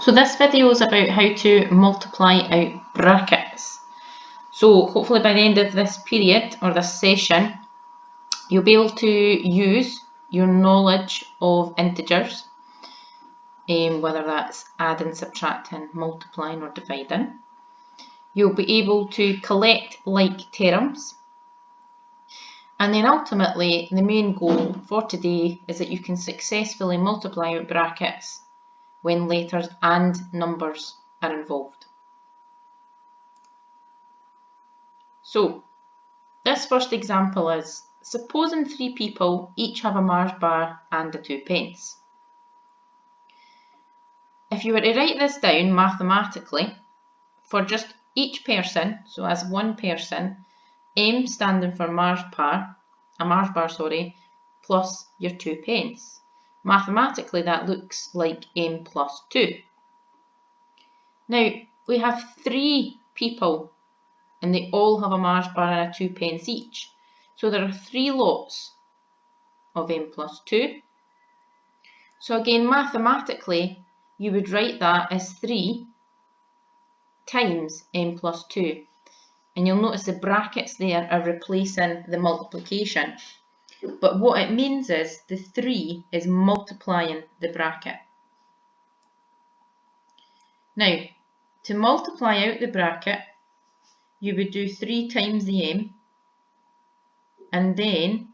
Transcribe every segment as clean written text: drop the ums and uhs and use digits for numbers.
So this video is about how to multiply out brackets. So hopefully by the end of this period or this session, you'll be able to use your knowledge of integers, whether that's adding, subtracting, multiplying or dividing. You'll be able to collect like terms. And then ultimately, the main goal for today is that you can successfully multiply out brackets when letters and numbers are involved. So, this first example is, supposing 3 people each have a Mars bar and a 2p. If you were to write this down mathematically, for just each person, so as one person, M standing for a Mars bar, plus your 2p. Mathematically, that looks like M plus 2. Now, we have 3 people and they all have a Mars bar and a 2p each. So there are 3 lots of M plus 2. So again, mathematically, you would write that as 3 times M plus 2. And you'll notice the brackets there are replacing the multiplication. But what it means is the 3 is multiplying the bracket. Now, to multiply out the bracket, you would do 3 times the M and then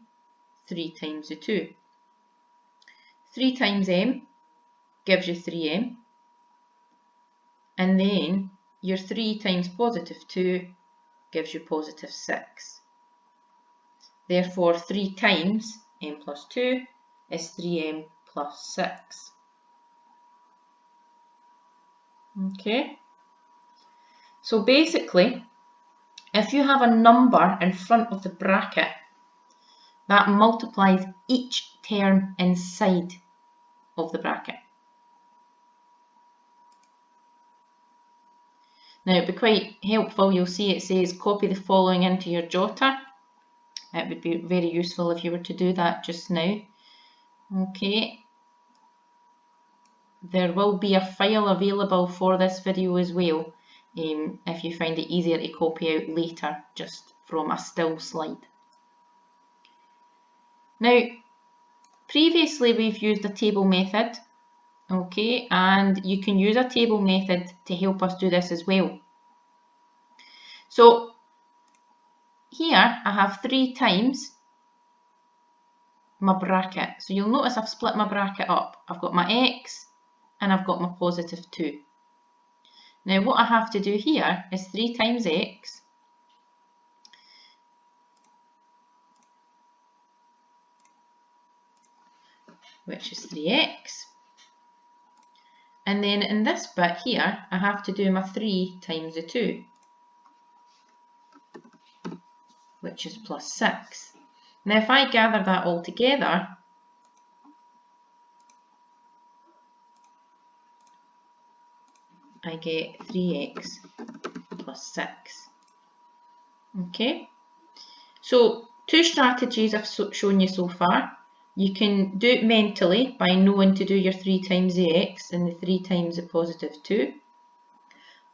3 times the 2. 3 times M gives you 3M, and then your 3 times positive 2 gives you positive 6. Therefore, 3 times M plus 2 is 3M plus 6. Okay, so basically, if you have a number in front of the bracket, that multiplies each term inside of the bracket. Now, it'd be quite helpful, you'll see it says copy the following into your jotter. It would be very useful if you were to do that just now. Okay. There will be a file available for this video as well, if you find it easier to copy out later just from a still slide. Now, previously we've used a table method, okay, and you can use a table method to help us do this as well. So here I have 3 times my bracket. So you'll notice I've split my bracket up. I've got my x and I've got my positive 2. Now what I have to do here is 3 times x which is 3x, and then in this bit here I have to do my 3 times the 2 which is plus 6. Now if I gather that all together, I get 3x plus 6. Okay, so 2 strategies I've shown you so far. You can do it mentally by knowing to do your 3 times the x and the 3 times the positive 2.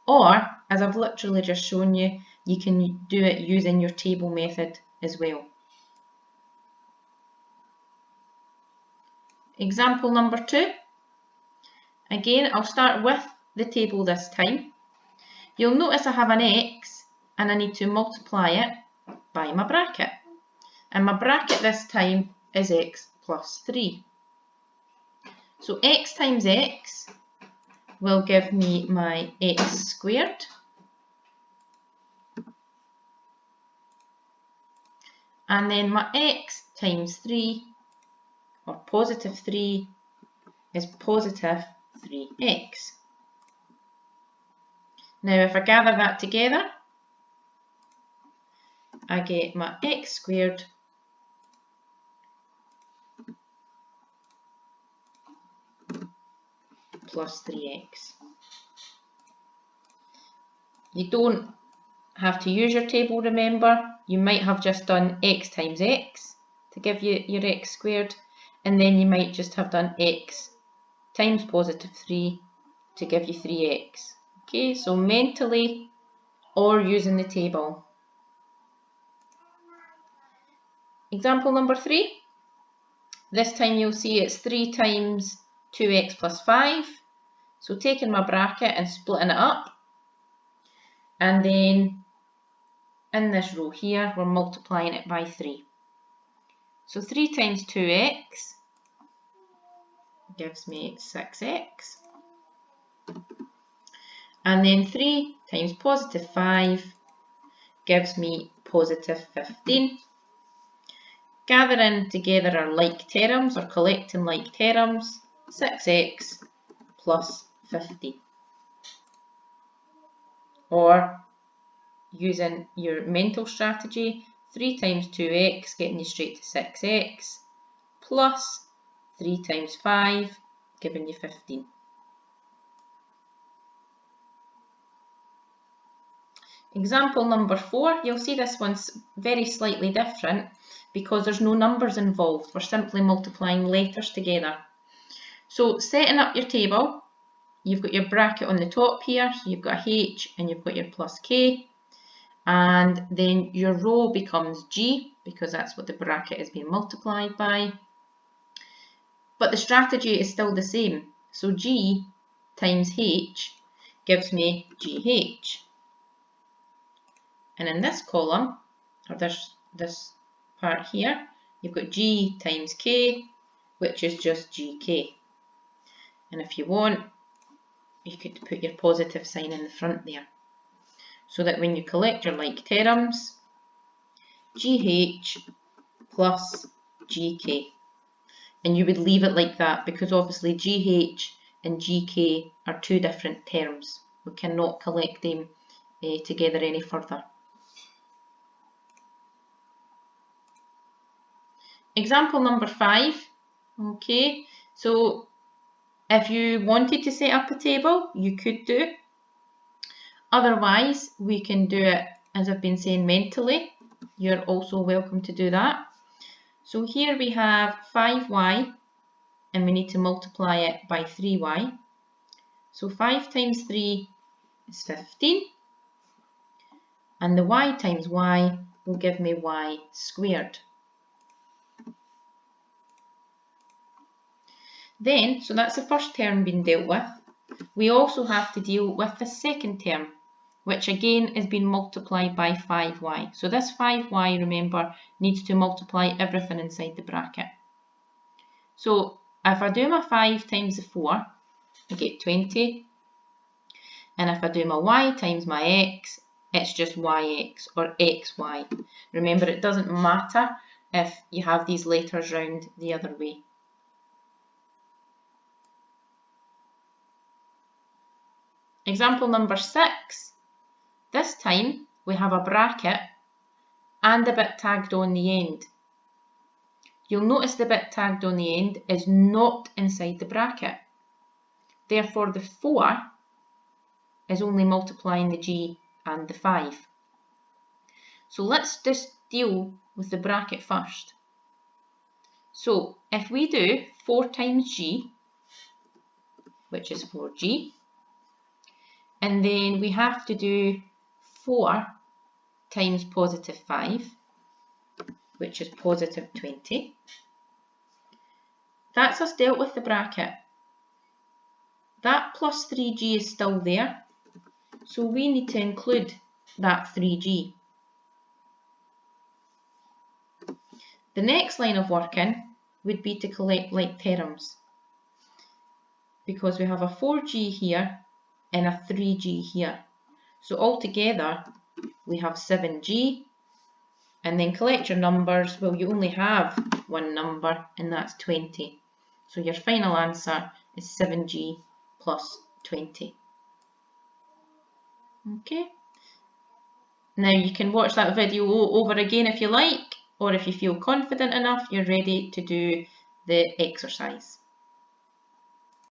Or, as I've literally just shown you, you can do it using your table method as well. Example number 2. Again, I'll start with the table this time. You'll notice I have an x and I need to multiply it by my bracket. And my bracket this time is x plus 3. So x times x will give me my x squared. And then my x times 3, or positive 3, is positive 3x. Now if I gather that together, I get my x squared plus 3x. You don't have to use your table, remember. You might have just done x times x to give you your x squared, and then you might just have done x times positive 3 to give you 3x. Okay, so mentally or using the table. Example number 3. This time you'll see it's 3 times 2x plus 5. So taking my bracket and splitting it up. And then in this row here, we're multiplying it by 3. So 3 times 2x gives me 6x. And then 3 times positive 5 gives me positive 15. Gathering together our like terms, or collecting like terms, 6x plus 15. Or using your mental strategy, 3 times 2x getting you straight to 6x plus 3 times 5 giving you 15. Example number 4, you'll see this one's very slightly different because there's no numbers involved. We're simply multiplying letters together. So setting up your table, you've got your bracket on the top here, so you've got a H and you've got your plus K, and then your row becomes G because that's what the bracket is being multiplied by. But the strategy is still the same. So G times H gives me GH. And in this column, or this part here, you've got G times K, which is just GK. And if you want, you could put your positive sign in the front there, so that when you collect your like terms, GH plus GK. And you would leave it like that because obviously GH and GK are 2 different terms. We cannot collect them together any further. Example number 5. Okay, so if you wanted to set up a table, you could do. Otherwise, we can do it, as I've been saying, mentally. You're also welcome to do that. So here we have 5y, and we need to multiply it by 3y. So 5 times 3 is 15. And the y times y will give me y squared. Then, so that's the first term being dealt with. We also have to deal with the second term, which again is being multiplied by 5y. So this 5y, remember, needs to multiply everything inside the bracket. So if I do my 5 times the 4, I get 20. And if I do my y times my x, it's just yx or xy. Remember, it doesn't matter if you have these letters round the other way. Example number 6. This time we have a bracket and a bit tagged on the end. You'll notice the bit tagged on the end is not inside the bracket. Therefore, the 4 is only multiplying the G and the 5. So let's just deal with the bracket first. So if we do 4 times G, which is 4G, and then we have to do 4 times positive 5, which is positive 20. That's us dealt with the bracket. That plus 3G is still there, so we need to include that 3G. The next line of working would be to collect like terms, because we have a 4G here and a 3G here. So altogether we have 7G, and then collect your numbers. Well, you only have one number, and that's 20. So your final answer is 7G plus 20. Okay. Now you can watch that video over again if you like, or if you feel confident enough, you're ready to do the exercise.